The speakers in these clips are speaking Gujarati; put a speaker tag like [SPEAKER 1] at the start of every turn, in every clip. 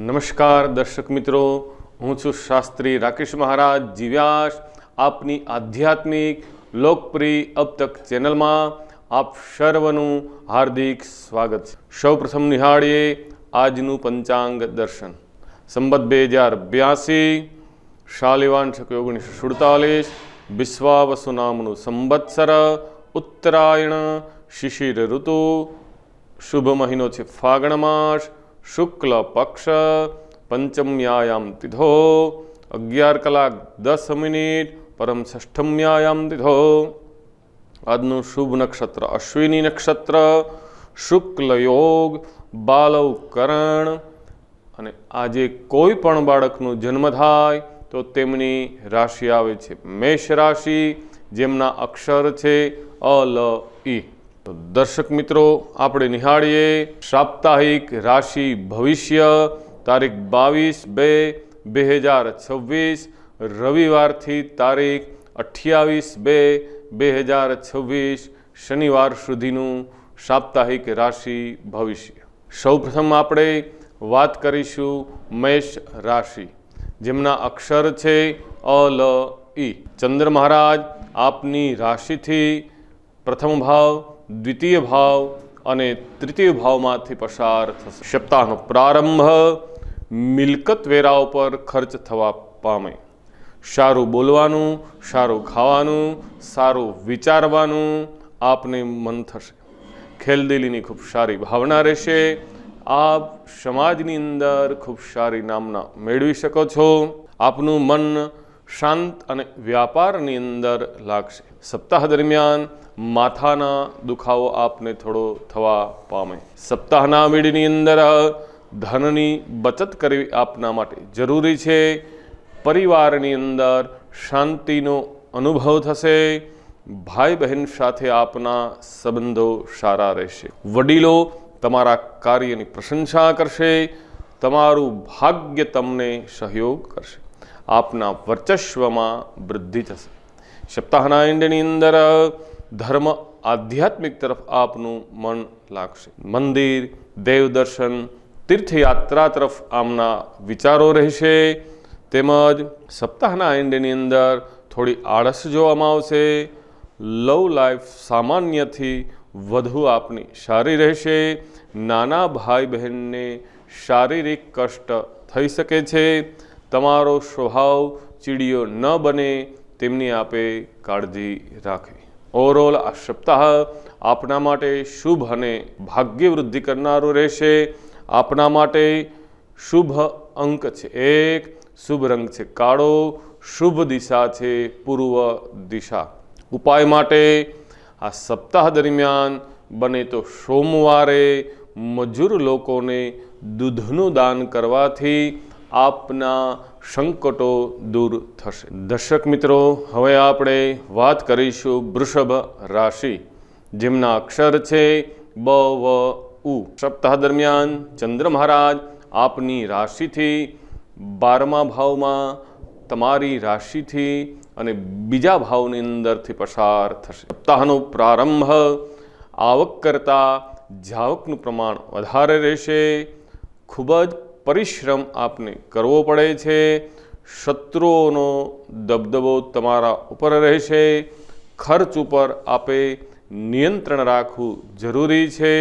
[SPEAKER 1] નમસ્કાર દર્શક મિત્રો, હું છું શાસ્ત્રી રાકેશ મહારાજ જીવ્યાસ. આપની આધ્યાત્મિક લોકપ્રિય અબ તક ચેનલમાં આપ સર્વનું હાર્દિક સ્વાગત છે. સૌપ્રથમ નિહાળીએ આજનું પંચાંગ દર્શન. સંવત 2082, શાલિવાન શક 1947, વિશ્વાવસુ નામનું સંવત્સર, ઉત્તરાયણ, શિશિર ઋતુ, શુભ મહિનો છે ફાગણ માસ, શુક્લ પક્ષ, પંચમ્યાયામ તિથો 11:10, પરમ ષષ્ઠમ્યાયામ તિથો. આજનું શુભ નક્ષત્ર અશ્વિની નક્ષત્ર, શુક્લ યોગ, બાલવ કરણ. અને આજે કોઈ પણ બાળકનો જન્મ થાય તો તેમની રાશિ આવે છે મેષ રાશિ, જેમના અક્ષર છે અ લ ઈ. તો દર્શક મિત્રો, આપણે નિહાળીએ સાપ્તાહિક રાશિ ભવિષ્ય તારીખ 22/2/2026 રવિવારથી તારીખ 28/2/2026 શનિવાર સુધીનું સાપ્તાહિક રાશિ ભવિષ્ય. સૌપ્રથમ આપણે વાત કરીશું મેષ રાશિ, જેમના અક્ષર છે અ લ ઈ. ચંદ્ર મહારાજ આપની રાશિથી પ્રથમ ભાવ, દ્વિતીય ભાવ અને તૃતીય ભાવમાંથી પસાર થશે. સપ્તાહનો પ્રારંભ મિલકત વેરા ઉપર ખર્ચ થવા પામે. સારું બોલવાનું, સારું ખાવાનું, સારું વિચારવાનું આપને મન થશે. ખેલદિલીની ખૂબ સારી ભાવના રહેશે. આપ સમાજની અંદર ખૂબ સારી નામના મેળવી શકો છો. આપનું મન શાંત અને વ્યાપારની અંદર લાગશે. સપ્તાહ દરમિયાન માથાના દુખાવો આપને થોડો થવા પામે. સપ્તાહના મીડિયાની અંદર ધનની બચત કરવી આપના માટે જરૂરી છે. પરિવારની અંદર શાંતિનો અનુભવ થશે. ભાઈ બહેન સાથે આપના સંબંધો સારા રહેશે. વડીલો તમારા કાર્યની પ્રશંસા કરશે. તમારું ભાગ્ય તમને સહયોગ કરશે. આપના વર્ચસ્વમાં વૃદ્ધિ થશે. સપ્તાહના એન્ડની અંદર ધર્મ આધ્યાત્મિક તરફ આપનું મન લાગશે. મંદિર, દેવદર્શન, તીર્થયાત્રા તરફ આમના વિચારો રહેશે. તેમજ સપ્તાહના એન્ડની અંદર થોડી આળસ જોવામાં આવશે. લવ લાઈફ સામાન્યથી વધુ આપની સારી રહેશે. નાના ભાઈ બહેનને શારીરિક કષ્ટ થઈ શકે છે. તમારો સ્વભાવ ચીડિયો ન બને તેમની આપે કાળજી રાખવી. ઓવરઓલ આ સપ્તાહ આપના માટે શુભ અને ભાગ્ય વૃદ્ધિ કરનારું રહેશે. આપના માટે શુભ અંક છે 1, શુભ રંગ છે કાળો, શુભ દિશા છે પૂર્વ દિશા. ઉપાય માટે આ સપ્તાહ દરમિયાન બને તો સોમવારે મજૂર લોકોને દૂધનું દાન કરવાથી આપના સંકટો દૂર થશે. દર્શક મિત્રો, હવે આપણે વાત કરીશું વૃષભ રાશિ, જેમના અક્ષર છે બ, વ, ઉ. સપ્તાહ દરમિયાન ચંદ્ર મહારાજ આપની રાશિથી 12મા ભાવમાં તમારી રાશિથી અને બીજા ભાવની અંદરથી પસાર થશે. સપ્તાહનો પ્રારંભ આવક કરતાં જાવકનું પ્રમાણ વધારે રહેશે. ખૂબ જ પરિશ્રમ આપને કરવો પડે છે. શત્રુઓનો દબદબો તમારા ઉપર રહેશે. ખર્ચ ઉપર આપે નિયંત્રણ રાખવું જરૂરી છે.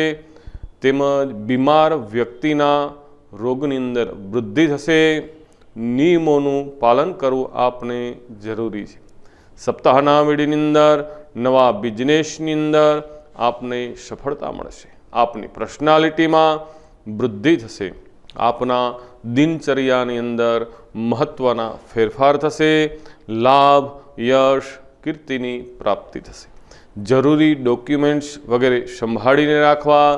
[SPEAKER 1] તેમજ બીમાર વ્યક્તિના રોગની અંદર વૃદ્ધિ થશે. નિયમોનું પાલન કરવું આપને જરૂરી છે. સપ્તાહના વીડિયોની અંદર નવા બિઝનેસની અંદર આપને સફળતા મળશે. આપની પર્સનાલિટીમાં વૃદ્ધિ થશે. આપના દિનચર્યાની અંદર મહત્ત્વના ફેરફાર થશે. લાભ, યશ, કીર્તિની પ્રાપ્તિ થશે. જરૂરી ડોક્યુમેન્ટ્સ વગેરે સંભાળીને રાખવા,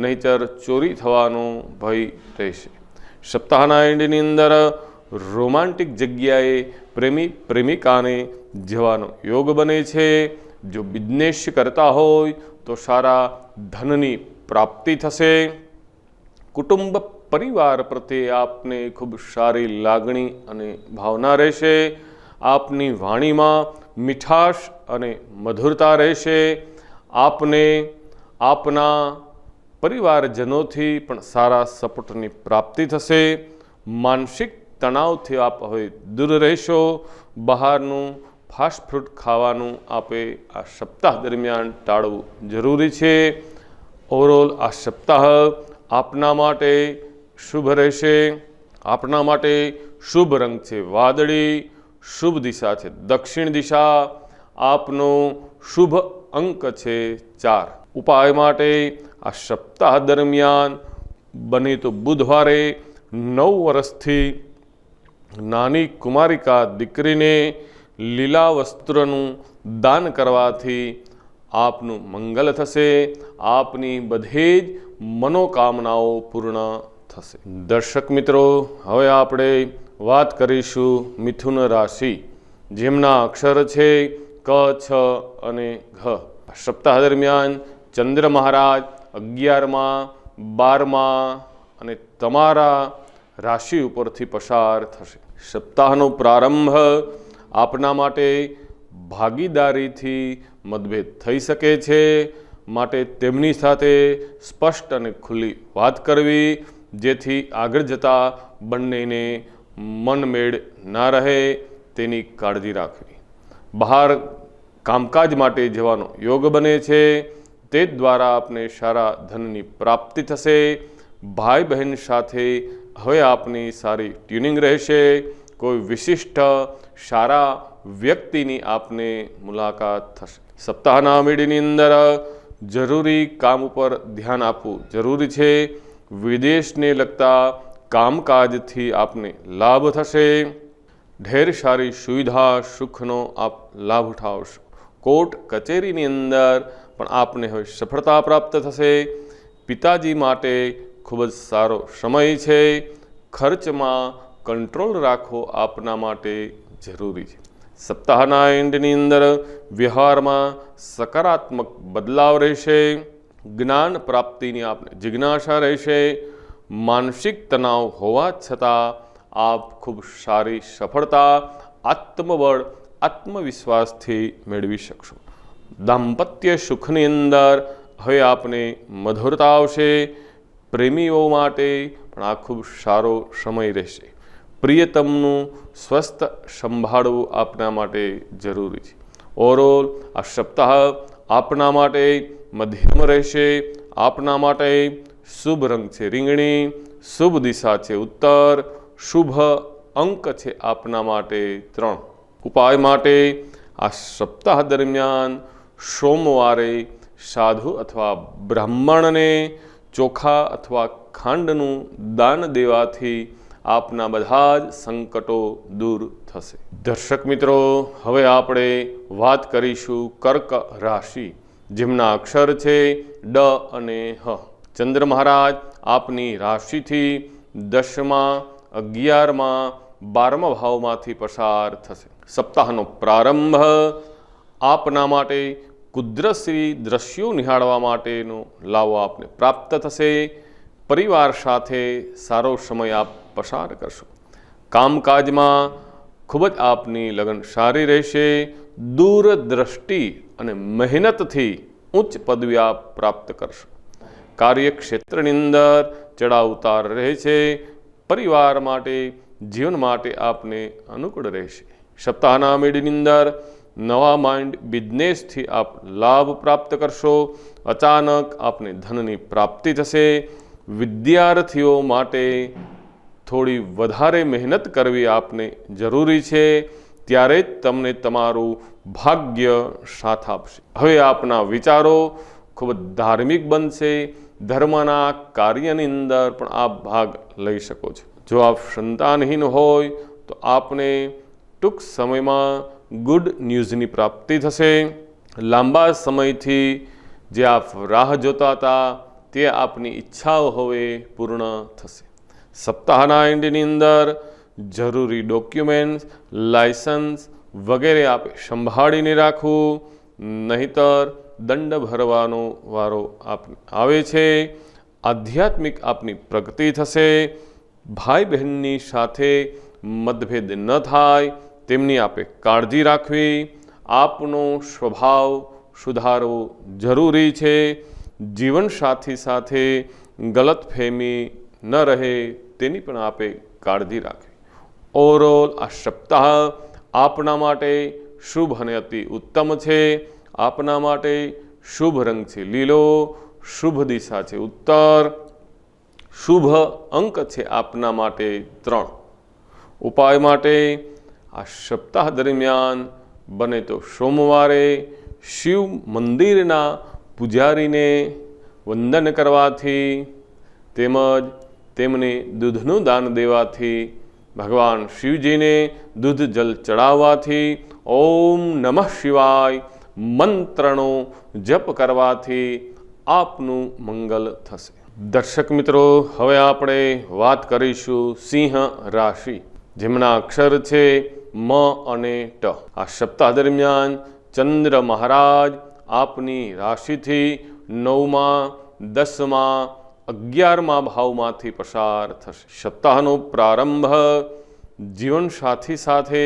[SPEAKER 1] નહીંતર ચોરી થવાનો ભય રહેશે. સપ્તાહના એન્ડની અંદર રોમાન્ટિક જગ્યાએ પ્રેમી પ્રેમિકાને જવાનો યોગ બને છે. જો બિઝનેસ કરતા હોય તો સારા ધનની પ્રાપ્તિ થશે. કુટુંબ પરિવાર પ્રત્યે આપને ખૂબ સારી લાગણી અને ભાવના રહેશે. આપની વાણીમાં મીઠાશ અને મધુરતા રહેશે. આપને આપના પરિવારજનોથી પણ સારા સપોર્ટની પ્રાપ્તિ થશે. માનસિક તણાવથી આપ હવે દૂર રહેશો. બહારનું ફાસ્ટ ફૂડ ખાવાનું આપે આ સપ્તાહ દરમિયાન ટાળવું જરૂરી છે. ઓવરઓલ આ સપ્તાહ આપના માટે શુભ રહેશે. આપના માટે શુભ રંગ છે વાદળી. શુભ દિશા છે દક્ષિણ દિશા. આપનો શુભ અંક છે 4. ઉપાય માટે આ સપ્તાહ દરમિયાન બને તો બુધવારે 9 વર્ષથી નાની કુમારિકા દીકરીને લીલા વસ્ત્રનું દાન કરવાથી આપનું મંગલ થશે. આપની બધી જ મનોકામનાઓ પૂર્ણ થશે. દર્શક મિત્રો, હવે આપણે વાત કરીશું મિથુન રાશિ, જેમના અક્ષર છે ક, છ અને ઘ. સપ્તાહ દરમિયાન ચંદ્ર મહારાજ 11માં, 12માં અને તમારા રાશિ ઉપરથી પસાર થશે. સપ્તાહનો પ્રારંભ આપના માટે ભાગીદારીથી મતભેદ થઈ શકે છે, માટે તેમની સાથે સ્પષ્ટ અને ખુલ્લી વાત કરવી, જેથી આગળ જતાં બંનેને મનમેળ ના રહે તેની કાળજી રાખવી. બહાર કામકાજ માટે જવાનો યોગ બને છે, તે દ્વારા આપને સારા ધનની પ્રાપ્તિ થશે. ભાઈ બહેન સાથે હવે આપની સારી ટ્યુનિંગ રહેશે. કોઈ વિશિષ્ટ સારા વ્યક્તિની આપને મુલાકાત થશે. સપ્તાહના મીડિયાની અંદર જરૂરી કામ ઉપર ધ્યાન આપવું જરૂરી છે. વિદેશને લગતા કામકાજથી આપને લાભ થશે. ઢેર સારી સુવિધા સુખનો આપ લાભ ઉઠાવશો. કોર્ટ કચેરીની અંદર પણ આપને હવે સફળતા પ્રાપ્ત થશે. પિતાજી માટે ખૂબ જ સારો સમય છે. ખર્ચમાં કંટ્રોલ રાખવો આપના માટે જરૂરી છે. સપ્તાહના એન્ડની અંદર વ્યવહારમાં સકારાત્મક બદલાવ રહેશે. જ્ઞાન પ્રાપ્તિની આપને જિજ્ઞાસા રહેશે. માનસિક તણાવ હોવા છતાં આપ ખૂબ સારી સફળતા, આત્મબળ, આત્મવિશ્વાસથી મેળવી શકશો. દાંપત્ય સુખની અંદર હવે આપને મધુરતા આવશે. પ્રેમીઓ માટે પણ આ ખૂબ સારો સમય રહેશે. પ્રિયતમનું સ્વસ્થ સંભાળવું આપના માટે જરૂરી છે. ઓવરઓલ આ સપ્તાહ આપના માટે મધ્યમ રહેશે. આપના માટે શુભ રંગ છે રીંગણી. શુભ દિશા છે ઉત્તર. શુભ અંક છે આપના માટે 3. ઉપાય માટે આ સપ્તાહ દરમિયાન સોમવારે સાધુ અથવા બ્રાહ્મણને ચોખા અથવા ખાંડનું દાન દેવાથી આપના બધા જ સંકટો દૂર થશે. દર્શક મિત્રો, હવે આપણે વાત કરીશું કર્ક રાશિ, જેમના અક્ષર છે ડ અને હ. ચંદ્ર મહારાજ આપની રાશિથી 10માં, 11માં, 12મા ભાવમાંથી પસાર થશે. સપ્તાહનો પ્રારંભ આપના માટે કુદરતી દ્રશ્યો નિહાળવા માટેનો લાવો આપને પ્રાપ્ત થશે. પરિવાર સાથે સારો સમય આપ પસાર કરશો. કામકાજમાં ખૂબ જ આપની લગન સારી રહેશે. દૂરદ્રષ્ટિ અને મહેનતથી ઉચ્ચ પદવી આપ પ્રાપ્ત કરશો. કાર્યક્ષેત્રની અંદર ચડાવ ઉતાર રહે છે. પરિવાર માટે, જીવન માટે આપને અનુકૂળ રહેશે. સપ્તાહના મીડિયાની અંદર નવા માઇન્ડ બિઝનેસથી આપ લાભ પ્રાપ્ત કરશો. અચાનક આપને ધનની પ્રાપ્તિ થશે. વિદ્યાર્થીઓ માટે થોડી વધારે મહેનત કરવી આપને જરૂરી છે, ત્યારે જ તમને તમારું ભાગ્ય સાથ આપશે. હવે આપના વિચારો ખૂબ જ ધાર્મિક બનશે. ધર્મના કાર્યની અંદર પણ આપ ભાગ લઈ શકો છો. જો આપ સંતાનહીન હોય તો આપને ટૂંક સમયમાં ગુડ ન્યૂઝની પ્રાપ્તિ થશે. લાંબા સમયથી જે આપ રાહ જોતા હતા તે આપની ઈચ્છાઓ હવે પૂર્ણ થશે. સપ્તાહના એન્ડની અંદર જરૂરી ડોક્યુમેન્ટ્સ, લાયસન્સ વગેરે આપે સંભાળીને રાખવું, નહીતર દંડ ભરવાનો વારો આપને આવે છે. આધ્યાત્મિક આપની પ્રગતિ થશે. ભાઈ બહેનની સાથે મતભેદ ન થાય તેમની આપે કાળજી રાખવી. આપનો સ્વભાવ સુધારવો જરૂરી છે. જીવનસાથી સાથે ગલતફહેમી ન રહે તેની પણ આપે કાળજી રાખવી. ઓવરઓલ આ સપ્તાહ આપના માટે શુભ અને અતિ ઉત્તમ છે. આપના માટે શુભ રંગ છે લીલો, શુભ દિશા છે ઉત્તર, શુભ અંક છે આપના માટે 3. ઉપાય માટે આ સપ્તાહ દરમિયાન બને તો સોમવારે શિવ મંદિરના પૂજારીને વંદન કરવાથી તેમજ તેમને દૂધનું દાન દેવાથી, ભગવાન શિવજીને દૂધ જલ ચડાવવાથી, ઓમ નમઃ શિવાય મંત્રનો જપ કરવાથી આપનું મંગલ થશે. દર્શક મિત્રો, હવે આપણે વાત કરીશું સિંહ રાશિ, જેમના અક્ષર છે મ અને ટ. આ સપ્તાહ દરમિયાન ચંદ્ર મહારાજ આપની રાશિથી 9મા, 10મા, 11મા ભાવમાંથી પસાર થશે. સપ્તાહનો પ્રારંભ જીવનસાથી સાથે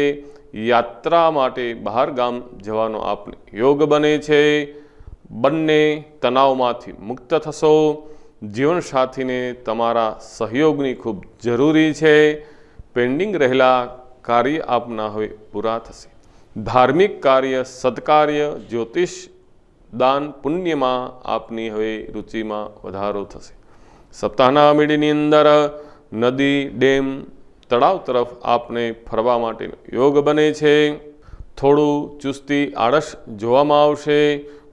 [SPEAKER 1] યાત્રા માટે બહાર ગામ જવાનો આપને યોગ બને છે. બંને તણાવમાંથી મુક્ત થશો. જીવનસાથીને તમારા સહયોગની ખૂબ જરૂરી છે. પેન્ડિંગ રહેલા કાર્ય આપના હવે પૂરા થશે. ધાર્મિક કાર્ય, સત્કાર્ય, જ્યોતિષ દાન, પુણ્યમાં આપની હવે રુચિમાં વધારો થશે. સપ્તાહના મિડીની અંદર નદી, ડેમ, તળાવ તરફ આપને ફરવા માટેનો યોગ બને છે. થોડું ચુસ્તી, આળસ જોવામાં આવશે.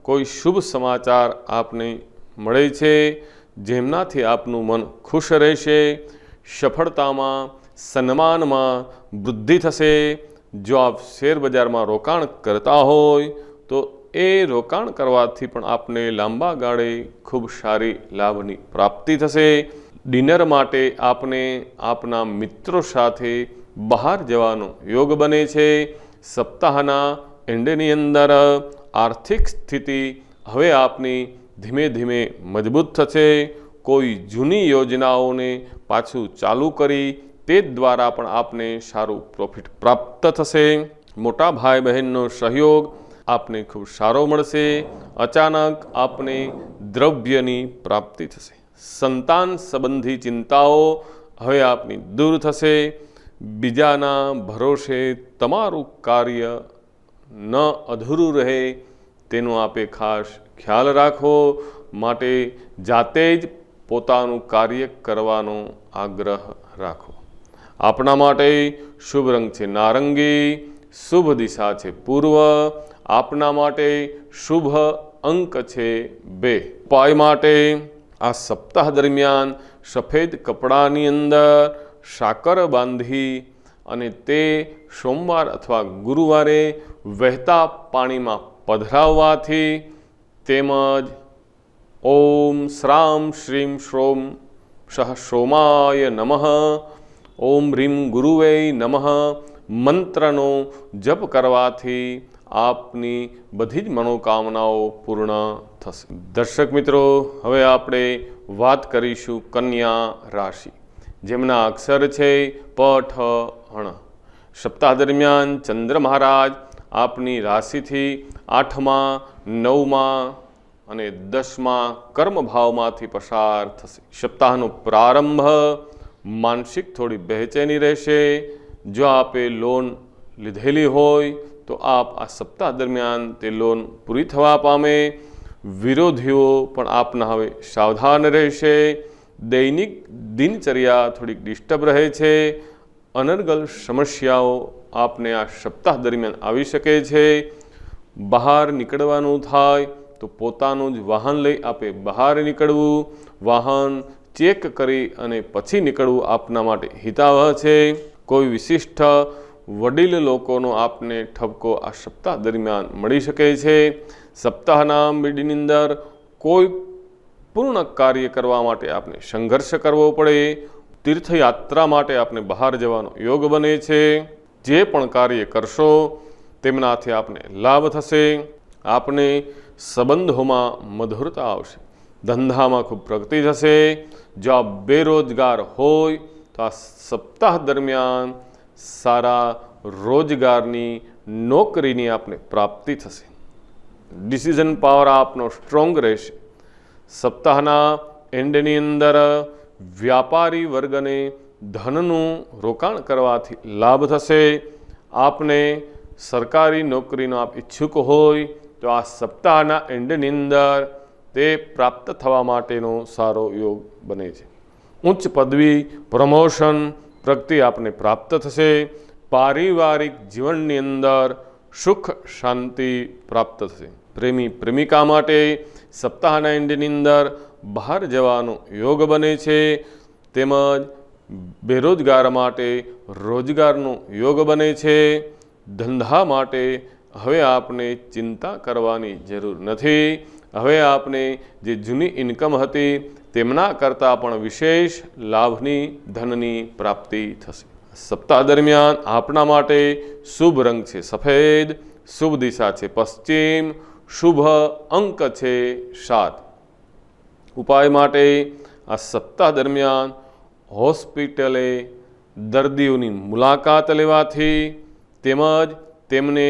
[SPEAKER 1] કોઈ શુભ સમાચાર આપને મળે છે જેમનાથી આપનું મન ખુશ રહેશે. સફળતામાં, સન્માનમાં વૃદ્ધિ થશે. જો આપ શેર બજારમાં રોકાણ કરતા હોય તો એ રોકાણ કરવાથી પણ આપને લાંબા ગાળે ખૂબ સારી લાભની પ્રાપ્તિ થશે. ડિનર માટે આપને આપના મિત્રો સાથે બહાર જવાનો યોગ બને છે. સપ્તાહના એન્ડની અંદર આર્થિક સ્થિતિ હવે આપની ધીમે ધીમે મજબૂત થશે. કોઈ જૂની યોજનાઓને પાછું ચાલુ કરી તે દ્વારા પણ આપને સારું પ્રોફિટ પ્રાપ્ત થશે. મોટા ભાઈ બહેનનો સહયોગ આપને ખૂબ સારો મળશે. અચાનક આપને દ્રવ્યની પ્રાપ્તિ થશે. સંતાન સંબંધી ચિંતાઓ હવે આપની દૂર થશે. બીજાના ભરોસે તમારું કાર્ય ન અધૂરું રહે તેનું આપે ખાસ ખ્યાલ રાખવો. માટે જાતે જ પોતાનું કાર્ય કરવાનો આગ્રહ રાખો. આપણા માટે શુભ રંગ છે નારંગી, શુભ દિશા છે પૂર્વ. આપના માટે શુભ અંક છે 2. ઉપાય માટે આ સપ્તાહ દરમિયાન સફેદ કપડાની અંદર સાકર બાંધી અને તે સોમવાર અથવા ગુરુવારે વહેતા પાણીમાં પધરાવવાથી, તેમજ ઓમ શ્રામ શ્રીમ શ્રોમ સહ સોમાય નમઃ, ઓમ રીમ ગુરુવે નમઃ મંત્રનો જપ કરવાથી આપની બધી જ મનોકામનાઓ પૂર્ણ થશે. દર્શક મિત્રો, હવે આપણે વાત કરીશું કન્યા રાશિ, જેમના અક્ષર છે પ, ઠ, ણ. સપ્તાહ દરમિયાન ચંદ્ર મહારાજ આપની રાશિથી 8મા, 9મા અને 10મા કર્મ ભાવમાંથી પસાર થશે. સપ્તાહનો પ્રારંભ માનસિક થોડી બેચેની રહેશે. જો આપે લોન લીધેલી હોય તો આપ આ સપ્તાહ દરમિયાન તે લોન પૂરી થવા પામે. વિરોધીઓ પણ આપના હવે સાવધાન રહેશે. દૈનિક દિનચર્યા થોડીક ડિસ્ટર્બ રહે છે. અનર્ગલ સમસ્યાઓ આપને આ સપ્તાહ દરમિયાન આવી શકે છે. બહાર નીકળવાનું થાય તો પોતાનું જ વાહન લઈ આપે બહાર નીકળવું. વાહન ચેક કરી અને પછી નીકળવું આપના માટે હિતાવહ છે. કોઈ વિશિષ્ટ વડીલ લોકોનો આપને ઠપકો આ સપ્તાહ દરમિયાન મળી શકે છે. સપ્તાહના મિડની અંદર કોઈ પૂર્ણ કાર્ય કરવા માટે આપને સંઘર્ષ કરવો પડે. તીર્થયાત્રા માટે આપને બહાર જવાનો યોગ બને છે. જે પણ કાર્ય કરશો તેમનાથી આપને લાભ થશે. આપને સંબંધોમાં મધુરતા આવશે. ધંધામાં ખૂબ પ્રગતિ થશે. જો આપ બેરોજગાર હોય તો આ સપ્તાહ દરમિયાન સારા રોજગારની નોકરીની આપને પ્રાપ્તિ થશે. ડિસિઝન પાવર આપનો સ્ટ્રોંગ રહેશે. સપ્તાહના એન્ડની અંદર વ્યાપારી વર્ગને ધનનું રોકાણ કરવાથી લાભ થશે. આપને સરકારી નોકરીનો આપ ઈચ્છુક હોય તો આ સપ્તાહના એન્ડની અંદર તે પ્રાપ્ત થવા માટેનો સારો યોગ બને છે. ઉચ્ચ પદવી, પ્રમોશન, પ્રગતિ આપને પ્રાપ્ત થશે. પારિવારિક જીવનની અંદર સુખ શાંતિ પ્રાપ્ત થશે. પ્રેમી પ્રેમિકા માટે સપ્તાહના એન્ડની અંદર બહાર જવાનો યોગ બને છે. તેમજ બેરોજગાર માટે રોજગારનો યોગ બને છે. ધંધા માટે હવે આપને ચિંતા કરવાની જરૂર નથી. હવે આપને જે જૂની ઇન્કમ હતી તેમના કરતાં પણ વિશેષ લાભની ધનની પ્રાપ્તિ થશે. સપ્તાહ દરમિયાન આપણા માટે શુભ રંગ છે સફેદ, શુભ દિશા છે પશ્ચિમ, શુભ અંક છે 7. ઉપાય માટે આ સપ્તાહ દરમિયાન હોસ્પિટલે દર્દીઓની મુલાકાત લેવાથી તેમજ તેમને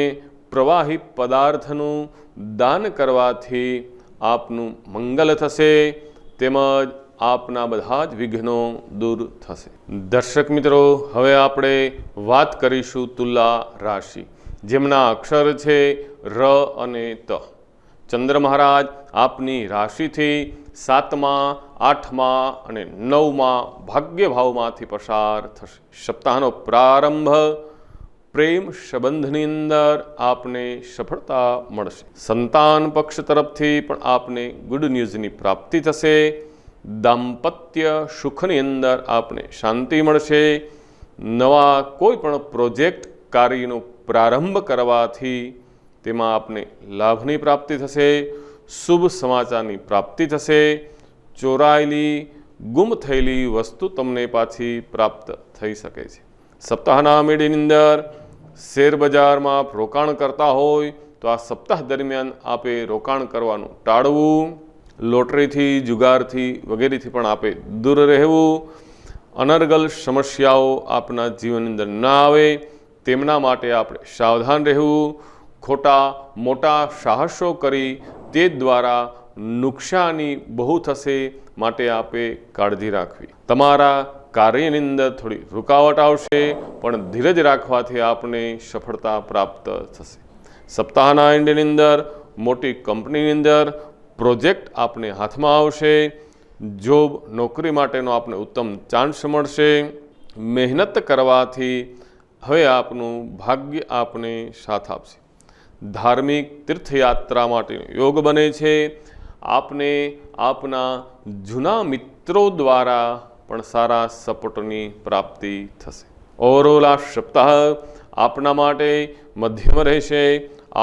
[SPEAKER 1] પ્રવાહી પદાર્થનું દાન કરવાથી આપનું મંગલ થશે. તેમજ આપના બધા જ વિઘ્નો દૂર થશે. દર્શક મિત્રો, હવે આપણે વાત કરીશું તુલા રાશિ, જેમના અક્ષર છે ર અને ત. ચંદ્ર મહારાજ આપની રાશિથી 7મા, 8મા અને 9મા ભાગ્ય ભાવમાંથી પસાર થશે. સપ્તાહનો પ્રારંભ પ્રેમ સંબંધની અંદર આપને સફળતા મળશે. સંતાન પક્ષ તરફથી પણ આપને ગુડ ન્યૂઝની પ્રાપ્તિ થશે. દાંપત્ય સુખની અંદર આપને શાંતિ મળશે. નવા કોઈ પણ પ્રોજેક્ટ કાર્યનો પ્રારંભ કરવાથી તેમાં આપને લાભની પ્રાપ્તિ થશે. શુભ સમાચારની પ્રાપ્તિ થશે. ચોરાયેલી, ગુમ થયેલી વસ્તુ તમને પાછી પ્રાપ્ત થઈ શકે છે. સપ્તાહના મેળીની અંદર શેર બજારમાં રોકાણ કરતા હોય તો આ સપ્તાહ દરમિયાન આપે રોકાણ કરવાનું ટાળવું. લોટરીથી, જુગારથી વગેરેથી પણ આપે દૂર રહેવું. અનર્ગલ સમસ્યાઓ આપના જીવનની અંદર ના આવે તેમના માટે આપણે સાવધાન રહેવું. ખોટા મોટા સાહસો કરી તે દ્વારા નુકસાની બહુ થશે, માટે આપે કાળજી રાખવી. તમારા કાર્યની અંદર થોડી રૂકાવટ આવશે, પણ ધીરજ રાખવાથી આપને સફળતા પ્રાપ્ત થશે. સપ્તાહના એન્ડની અંદર મોટી કંપનીની અંદર પ્રોજેક્ટ આપને હાથમાં આવશે. જોબ નોકરી માટેનો આપને ઉત્તમ ચાન્સ મળશે. મહેનત કરવાથી હવે આપનું ભાગ્ય આપને સાથ આપશે. ધાર્મિક તીર્થયાત્રા માટે યોગ બને છે. આપને આપના જૂના મિત્રો દ્વારા પણ સારા સપોર્ટની પ્રાપ્તિ થશે. ઓવરઓલ આ સપ્તાહ આપના માટે મધ્યમ રહેશે.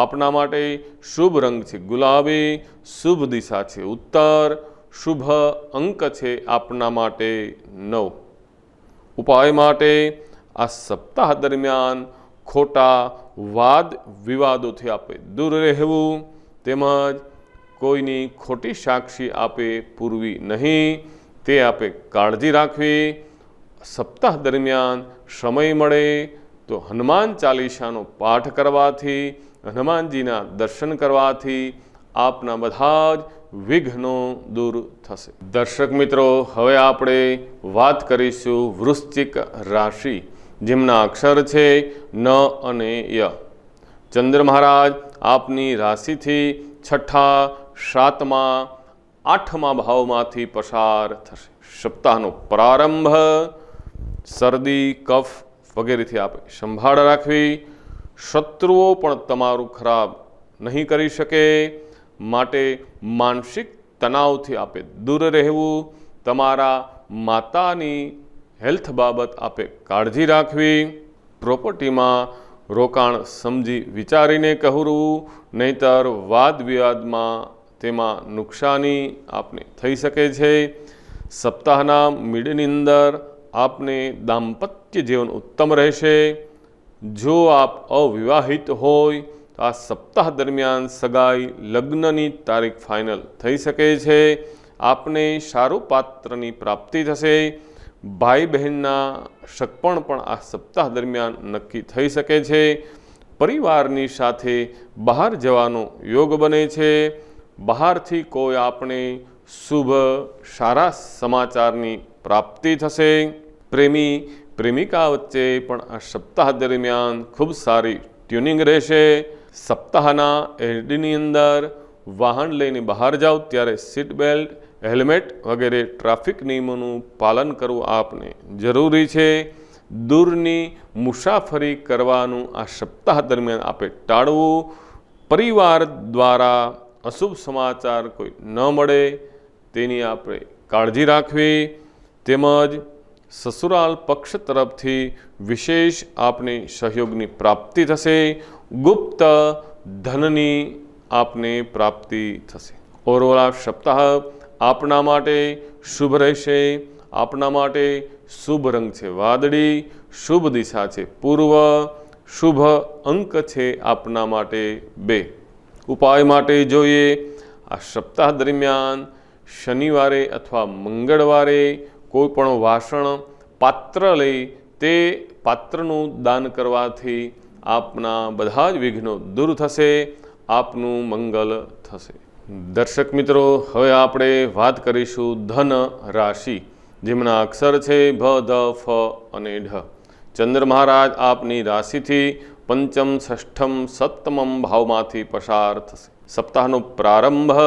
[SPEAKER 1] આપના માટે શુભ રંગ છે ગુલાબી, શુભ દિશા છે ઉત્તર, શુભ અંક છે આપના માટે 9. ઉપાય માટે આ સપ્તાહ દરમિયાન ખોટા વાદ વિવાદોથી આપે દૂર રહેવું. તેમજ કોઈની ખોટી સાક્ષી આપે પૂરવી નહીં, તે આપે કાળજી રાખવી. સપ્તાહ દરમિયાન સમય મળે તો હનુમાન ચાલીસાનો પાઠ કરવાથી, હનુમાનજીના દર્શન કરવાથી આપના બધા જ વિઘ્નો દૂર થશે. દર્શક મિત્રો, હવે આપણે વાત કરીશું વૃશ્ચિક રાશિ, જેમના અક્ષર છે ન અને ય. ચંદ્ર મહારાજ આપની રાશિથી 6ઠા, 7મા, 8મા ભાવમાંથી પસાર થશે. સપ્તાહનો પ્રારંભ શરદી, કફ વગેરેથી આપે સંભાળ રાખવી. શત્રુઓ પણ તમારું ખરાબ નહીં કરી શકે, માટે માનસિક તણાવથી આપે દૂર રહેવું. તમારા માતાની હેલ્થ બાબત આપે કાળજી રાખવી. પ્રોપર્ટીમાં રોકાણ સમજી વિચારીને કરવું, નહીંતર વાદ વિવાદમાં તેમાં નુકસાની આપને થઈ શકે છે. સપ્તાહના મિડની અંદર આપને દાંપત્ય જીવન ઉત્તમ રહેશે. જો આપ અવિવાહિત હોય તો આ સપ્તાહ દરમિયાન સગાઈ લગ્નની તારીખ ફાઇનલ થઈ શકે છે. આપને સારું પાત્રની પ્રાપ્તિ થશે. ભાઈ બહેનના સગપણ પણ આ સપ્તાહ દરમિયાન નક્કી થઈ શકે છે. પરિવારની સાથે બહાર જવાનો યોગ બને છે. બહારથી કોઈ આપણે શુભ સારા સમાચારની પ્રાપ્તિ થશે. પ્રેમી પ્રેમિકા વચ્ચે પણ આ સપ્તાહ દરમિયાન ખૂબ સારી ટ્યુનિંગ રહેશે. સપ્તાહના એન્ડની અંદર વાહન લઈને બહાર જાઓ ત્યારે સીટ બેલ્ટ, હેલ્મેટ વગેરે ટ્રાફિક નિયમોનું પાલન કરવું આપને જરૂરી છે. દૂરની મુસાફરી કરવાનું આ સપ્તાહ દરમિયાન આપણે ટાળવું. પરિવાર દ્વારા અશુભ સમાચાર કોઈ ન મળે તેની આપણે કાળજી રાખવી. તેમજ સસુરાલ પક્ષ તરફથી વિશેષ આપને સહયોગની પ્રાપ્તિ થશે. ગુપ્ત ધનની આપને પ્રાપ્તિ થશે. ઓવરઓલ આ સપ્તાહ આપના માટે શુભ રહેશે. આપના માટે શુભ રંગ છે વાદળી, શુભ દિશા છે પૂર્વ, શુભ અંક છે આપના માટે 2. ઉપાય માટે જોઈએ આ સપ્તાહ દરમિયાન શનિવારે અથવા મંગળવારે કોઈ પણ વાસણ પાત્ર લઈ તે પાત્રનું દાન કરવાથી આપના બધા જ વિઘ્નો દૂર થશે. આપનું મંગલ થશે. દર્શક મિત્રો, હવે આપણે વાત કરીશું ધન રાશિ, જેમના અક્ષર છે ભ, ધ, ફ અને ઢ. ચંદ્ર મહારાજ આપની રાશિથી પંચમ, ષષ્ઠમ, સપ્તમમ ભાવમાંથી પસાર થશે. સપ્તાહનો પ્રારંભ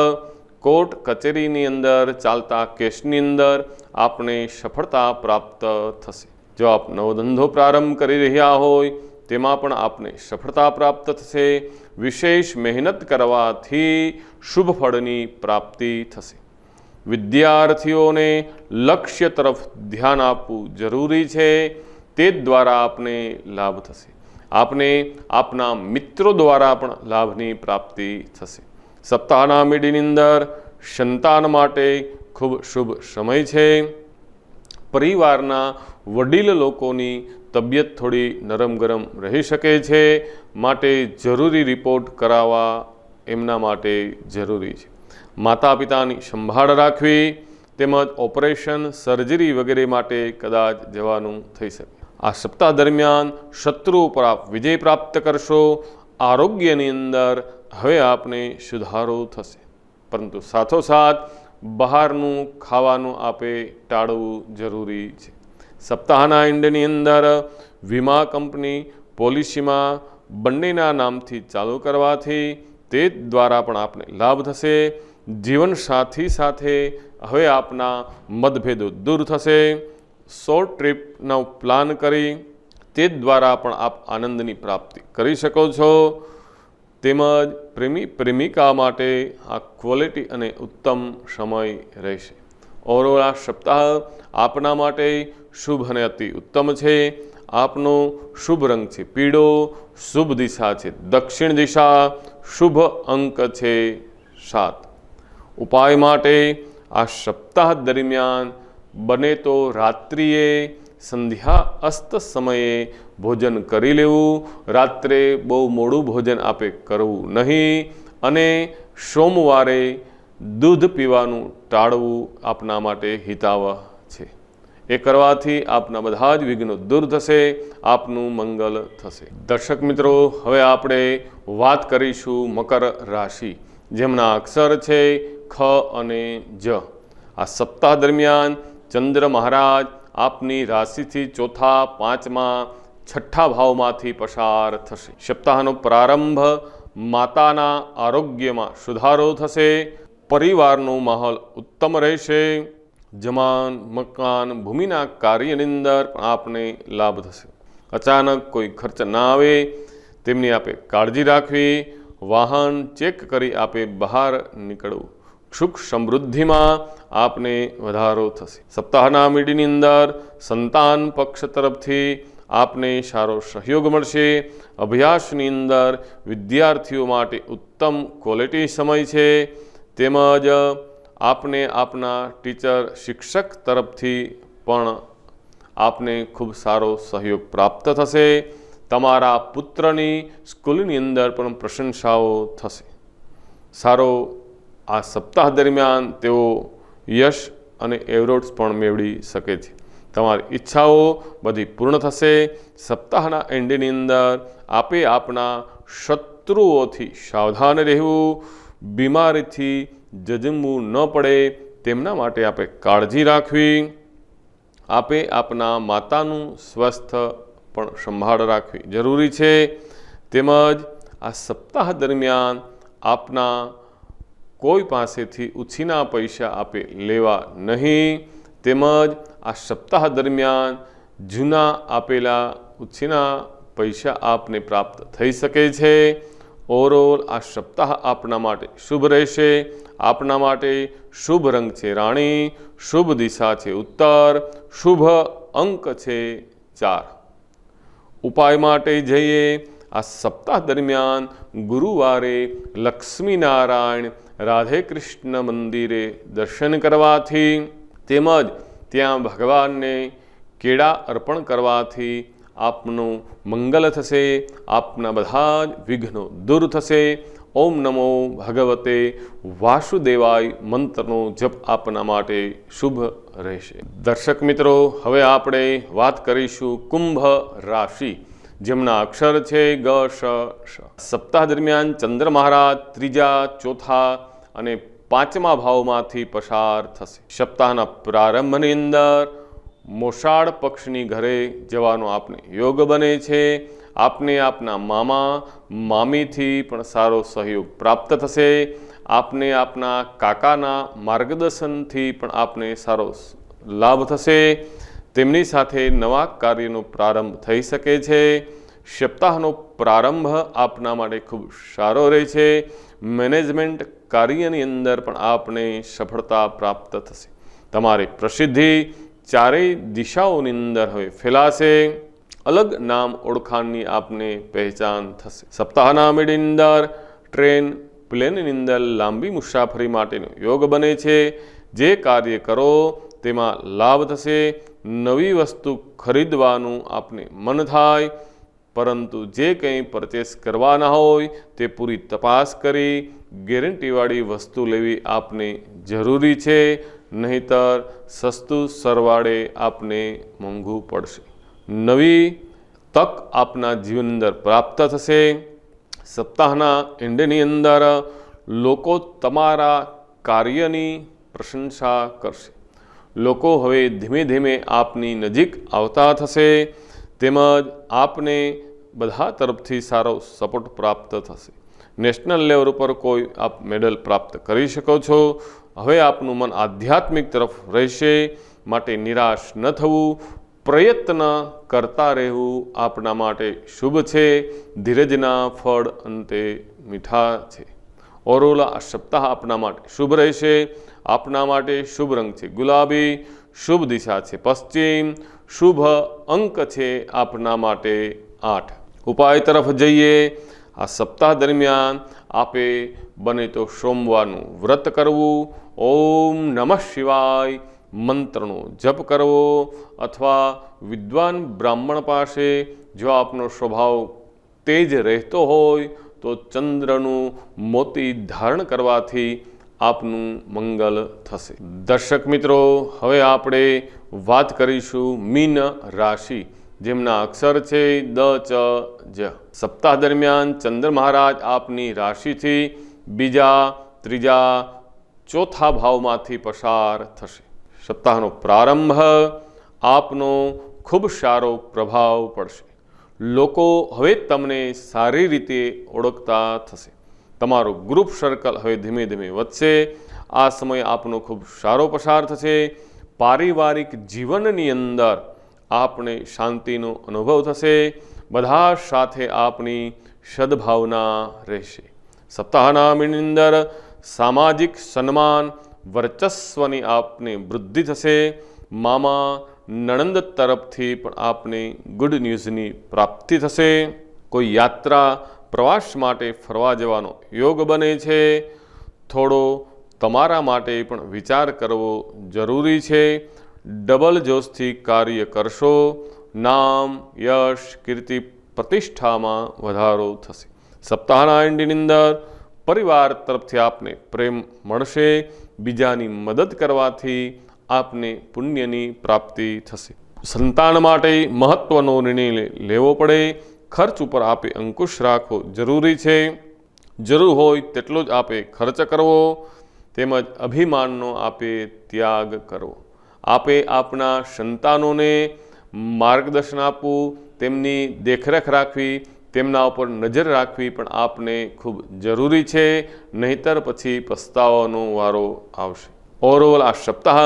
[SPEAKER 1] કોર્ટ કચેરીની અંદર ચાલતા કેસની અંદર આપને સફળતા પ્રાપ્ત થશે. જો આપ નવો ધંધો પ્રારંભ કરી રહ્યા હોય તેમાં પણ આપને સફળતા પ્રાપ્ત થશે. વિશેષ મહેનત કરવાથી શુભ ફળની પ્રાપ્તિ થશે. વિદ્યાર્થીઓને લક્ષ્ય તરફ ધ્યાન આપવું જરૂરી છે. તે દ્વારા આપને લાભ થશે. આપને આપના મિત્રો દ્વારા પણ લાભની પ્રાપ્તિ થશે. સપ્તાહના મિડની અંદર સંતાન માટે ખૂબ શુભ સમય છે. પરિવારના વડીલ લોકોની તબિયત થોડી નરમ ગરમ રહી શકે છે, માટે જરૂરી રિપોર્ટ કરાવવા એમના માટે જરૂરી છે. માતા પિતાની સંભાળ રાખવી તેમજ ઓપરેશન, સર્જરી વગેરે માટે કદાચ જવાનું થઈ શકે. આ સપ્તાહ દરમિયાન શત્રુ ઉપર આપ વિજય પ્રાપ્ત કરશો. આરોગ્યની અંદર હવે આપને સુધારો થશે, પરંતુ સાથોસાથ બહારનું ખાવાનું આપે ટાળવું જરૂરી છે. સપ્તાહના એન્ડની અંદર વીમા કંપની પોલિસીમાં બંનેના નામથી ચાલુ કરવાથી તે દ્વારા પણ આપને લાભ થશે. જીવનસાથી સાથે હવે આપના મતભેદો દૂર થશે. શોર્ટ ટ્રીપનો પ્લાન કરી તે દ્વારા પણ આપ આનંદની પ્રાપ્તિ કરી શકો છો. તેમજ પ્રેમી પ્રેમિકા માટે આ ક્વોલિટી અને ઉત્તમ સમય રહેશે. ઓવરઓલ આ સપ્તાહ આપના માટે શુભ અને અતિ ઉત્તમ છે. આપનો શુભ રંગ છે પીળો, શુભ દિશા છે દક્ષિણ દિશા, શુભ અંક છે 7. ઉપાય માટે આ સપ્તાહ દરમિયાન બને તો રાત્રિએ સંધ્યા અસ્ત સમયે ભોજન કરી લેવું. રાત્રે બહુ મોડું ભોજન આપે કરવું નહીં, અને સોમવારે દૂધ પીવાનું ટાળવું આપના માટે હિતાવહ છે. એ કરવાથી આપના બધા જ વિઘ્નો દૂર થશે. આપનું મંગલ થશે. દર્શક મિત્રો, હવે આપણે વાત કરીશું મકર રાશિ, જેમના અક્ષર છે ખ અને જ. આ સપ્તાહ દરમિયાન ચંદ્ર મહારાજ આપની રાશિથી ચોથા, પાંચમા, છઠ્ઠા ભાવમાંથી પસાર થશે. સપ્તાહનો પ્રારંભ માતાના આરોગ્યમાં સુધારો થશે. પરિવારનો માહોલ ઉત્તમ રહેશે. જમાન, મકાન, ભૂમિના કાર્યની અંદર આપને લાભ થશે. અચાનક કોઈ ખર્ચ ના આવે તેમની આપે કાળજી રાખવી. વાહન ચેક કરી આપે બહાર નીકળવું. સુખ સમૃદ્ધિમાં આપને વધારો થશે. સપ્તાહના મિડની અંદર સંતાન પક્ષ તરફથી આપને સારો સહયોગ મળશે. અભ્યાસની અંદર વિદ્યાર્થીઓ માટે ઉત્તમ ક્વોલિટી સમય છે. તેમજ આપને આપના ટીચર, શિક્ષક તરફથી પણ આપને ખૂબ સારો સહયોગ પ્રાપ્ત થશે. તમારા પુત્રની સ્કૂલની અંદર પણ પ્રશંસાઓ થશે. સારો આ સપ્તાહ દરમિયાન તેઓ યશ અને એવોર્ડ્સ પણ મેળવી શકે છે. તમારી ઈચ્છાઓ બધી પૂર્ણ થશે. સપ્તાહના એન્ડની અંદર આપે આપના શત્રુઓથી સાવધાન રહેવું. બીમારીથી જજમવું ન પડે તેમના માટે આપણે કાળજી રાખવી. આપે આપના માતાનું સ્વાસ્થ્ય પણ સંભાળ રાખવી જરૂરી છે। તેમજ આ સપ્તાહ દરમિયાન આપના કોઈ પાસેથી ઉછીના પૈસા આપે લેવા નહીં। તેમજ આ સપ્તાહ દરમિયાન જૂના આપેલા ઉછીના પૈસા આપને પ્રાપ્ત થઈ શકે છે। ઓવરઓલ આ સપ્તાહ આપના માટે શુભ રહેશે। આપના માટે શુભ રંગ છે રાણી, શુભ દિશા છે ઉત્તર, શુભ અંક છે 4। ઉપાય માટે જઈએ। આ સપ્તાહ દરમિયાન ગુરુવારે લક્ષ્મીનારાયણ રાધે કૃષ્ણ મંદિરે દર્શન કરવાથી તેમજ ત્યાં ભગવાનને કેળા અર્પણ કરવાથી આપનું મંગલ થશે। આપના બધા જ વિઘ્નો દૂર થશે। ઓમ નમો ભગવતે વાસુદેવાય મંત્રનો જપ આપના માટે શુભ રહેશે। દર્શક મિત્રો, હવે આપણે વાત કરીશું કુંભ રાશિ, જેમના અક્ષર છે ગ, શ, શ। સપ્તાહ દરમિયાન ચંદ્ર મહારાજ ત્રીજા, ચોથા અને પાંચમા ભાવમાંથી પસાર થશે। સપ્તાહના પ્રારંભની અંદર મોસાળ પક્ષની ઘરે જવાનો આપને યોગ બને છે। આપને આપના મામા મામીથી પણ સારો સહયોગ પ્રાપ્ત થશે। આપને આપના કાકાના માર્ગદર્શનથી પણ આપને સારો લાભ થશે। તેમની સાથે નવા કાર્યનો પ્રારંભ થઈ શકે છે। સપ્તાહનો પ્રારંભ આપના માટે ખૂબ સારો રહે છે। મેનેજમેન્ટ કાર્યની અંદર પણ આપને સફળતા પ્રાપ્ત થશે। તમારી પ્રસિદ્ધિ ચારેય દિશાઓની અંદર હવે ફેલાશે। અલગ નામ ઓળખાણની આપને પહેચાન થશે। સપ્તાહના મિડની અંદર ટ્રેન, પ્લેનની અંદર લાંબી મુસાફરી માટેનો યોગ બને છે। જે કાર્ય કરો તેમાં લાભ થશે। નવી વસ્તુ ખરીદવાનું આપને મન થાય, પરંતુ જે કંઈ પરચેસ કરવાના હોય તે પૂરી તપાસ કરી ગેરંટીવાળી વસ્તુ લેવી આપને જરૂરી છે। નહીંતર સસ્તું સરવાળે આપને મોંઘું પડશે। નવી તક આપના જીવન અંદર પ્રાપ્ત થશે। સપ્તાહના એન્ડની અંદર લોકો તમારા કાર્યની પ્રશંસા કરશે। લોકો હવે ધીમે ધીમે આપની નજીક આવતા થશે। તેમજ આપને બધા તરફથી સારો સપોર્ટ પ્રાપ્ત થશે। નેશનલ લેવલ ઉપર કોઈ આપ મેડલ પ્રાપ્ત કરી શકો છો। હવે આપનું મન આધ્યાત્મિક તરફ રહેશે, માટે નિરાશ ન થવું, પ્રયત્ન કરતા રહેવું આપના માટે શુભ છે। ધીરજના ફળ અંતે મીઠા છે। ઓવરઓલ આ સપ્તાહ આપના માટે શુભ રહેશે। આપના માટે શુભ રંગ છે ગુલાબી, શુભ દિશા છે પશ્ચિમ, શુભ અંક છે આપના માટે 8। ઉપાય તરફ જઈએ। આ સપ્તાહ દરમિયાન આપે બને તો સોમવારનું વ્રત કરવું, ઓમ નમઃ શિવાય મંત્રનો જપ કરવો, અથવા વિદ્વાન બ્રાહ્મણ પાસે જો આપનો સ્વભાવ તેજ રહેતો હોય તો ચંદ્રનું મોતી ધારણ કરવાથી આપનું મંગલ થશે। દર્શક મિત્રો, હવે આપણે વાત કરીશું મીન રાશિ, જેમના અક્ષર છે દ, ચ, જ। સપ્તાહ દરમિયાન ચંદ્ર મહારાજ આપની રાશિથી બીજા, ત્રીજા, ચોથા ભાવમાંથી પસાર થશે। સપ્તાહનો પ્રારંભ આપનો ખૂબ સારો પ્રભાવ પડશે। લોકો હવે તમને સારી રીતે ઓળખતા થશે। તમારું ગ્રુપ સર્કલ હવે ધીમે ધીમે વધશે। આ સમય આપનો ખૂબ સારો પસાર થશે। પારિવારિક જીવનની અંદર આપને શાંતિનો અનુભવ થશે। બધા સાથે આપની સદભાવના રહેશે। સપ્તાહના મહિનાની અંદર સામાજિક સન્માન, વર્ચસ્વની આપને વૃદ્ધિ થશે। મામા નણંદ તરફથી પણ આપને ગુડ ન્યૂઝની પ્રાપ્તિ થશે। કોઈ યાત્રા પ્રવાસ માટે ફરવા જવાનો યોગ બને છે। થોડો તમારા માટે પણ વિચાર કરવો જરૂરી છે। ડબલ જોશથી કાર્ય કરશો। નામ, યશ, કીર્તિ, પ્રતિષ્ઠામાં વધારો થશે। સપ્તાહના એન્ડની અંદર પરિવાર તરફથી આપને પ્રેમ મળશે। બીજાની મદદ કરવાથી આપને પુણ્યની પ્રાપ્તિ થશે। સંતાન માટે મહત્વનો નિર્ણય લેવો પડે। ખર્ચ ઉપર આપે અંકુશ રાખવો જરૂરી છે। જરૂર હોય તેટલો જ આપે ખર્ચ કરવો, તેમજ અભિમાનનો આપે ત્યાગ કરવો। આપે આપના સંતાનોને માર્ગદર્શન આપવું, તેમની દેખરેખ રાખવી, તેમના ઉપર નજર રાખવી પણ આપને ખૂબ જરૂરી છે, નહીતર પછી પસ્તાવાનો વારો આવશે. ઓવરઓલ આ સપ્તાહ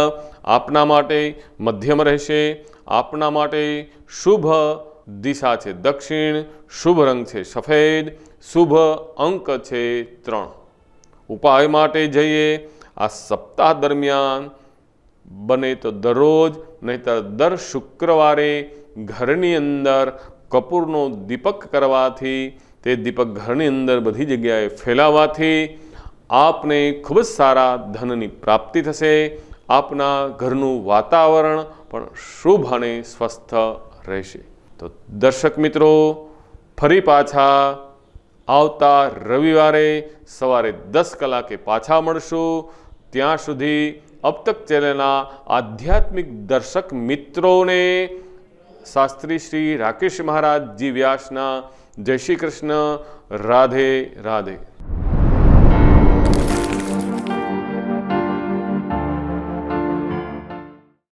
[SPEAKER 1] આપના માટે મધ્યમ રહેશે. આપના માટે શુભ દિશા છે દક્ષિણ, શુભ રંગ છે સફેદ, શુભ અંક છે 3. ઉપાય માટે જઈએ. આ સપ્તાહ દરમિયાન બને તો દરરોજ નહીતર દર શુક્રવારે ઘરની અંદર કપૂરનો દીપક કરવાથી, તે દીપક ઘરની અંદર બધી જગ્યાએ ફેલાવવાથી આપને ખૂબ જ સારા ધનની પ્રાપ્તિ થશે. આપના ઘરનું વાતાવરણ પણ શુભ અને સ્વસ્થ રહેશે. તો દર્શક મિત્રો, ફરી પાછા આવતા રવિવારે સવારે 10 કલાકે પાછા મળશું. ત્યાં સુધી અબ તક ચેનલના આધ્યાત્મિક દર્શક મિત્રોને શાસ્ત્રી શ્રી રાકેશ મહારાજજી વ્યાસના જય શ્રી કૃષ્ણ. રાધે રાધે.